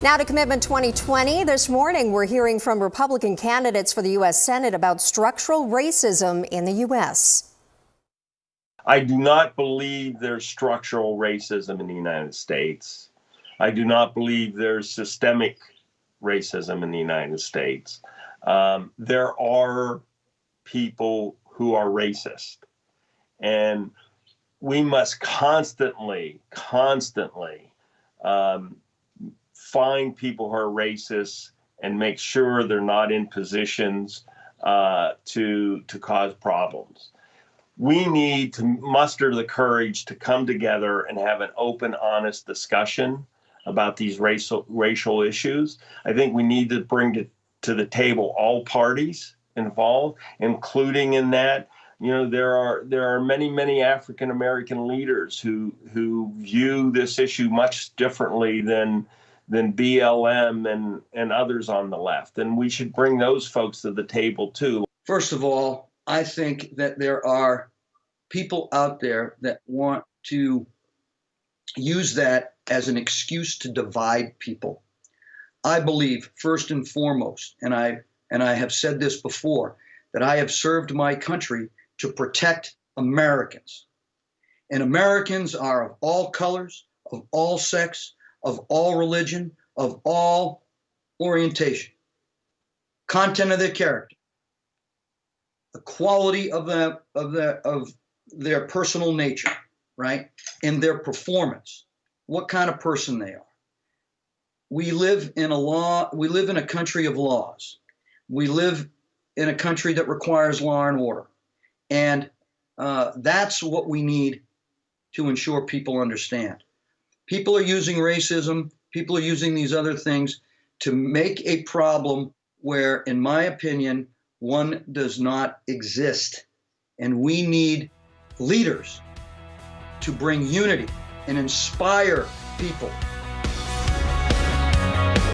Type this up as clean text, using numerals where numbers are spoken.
Now to Commitment 2020. This morning, we're hearing from Republican candidates for the U.S. Senate about structural racism in the U.S. I do not believe there's structural racism in the United States. I do not believe there's systemic racism in the United States. There are people who are racist, and we must constantly find people who are racist and make sure they're not in positions to cause problems. We need to muster the courage to come together and have an open, honest discussion about these racial issues. I think we need to bring to the table all parties involved, including in that, there are many African American leaders who view this issue much differently than BLM and others on the left. And we should bring those folks to the table too. First of all, I think that there are people out there that want to use that as an excuse to divide people. I believe, first and foremost, and I have said this before, that I have served my country to protect Americans. And Americans are of all colors, of all sex, of all religion, of all orientation, content of their character, the quality of their personal nature, right? And their performance, what kind of person they are. We live in a country of laws. We live in a country that requires law and order. And that's what we need to ensure people understand. People are using racism, people are using these other things to make a problem where, in my opinion, one does not exist. And we need leaders to bring unity and inspire people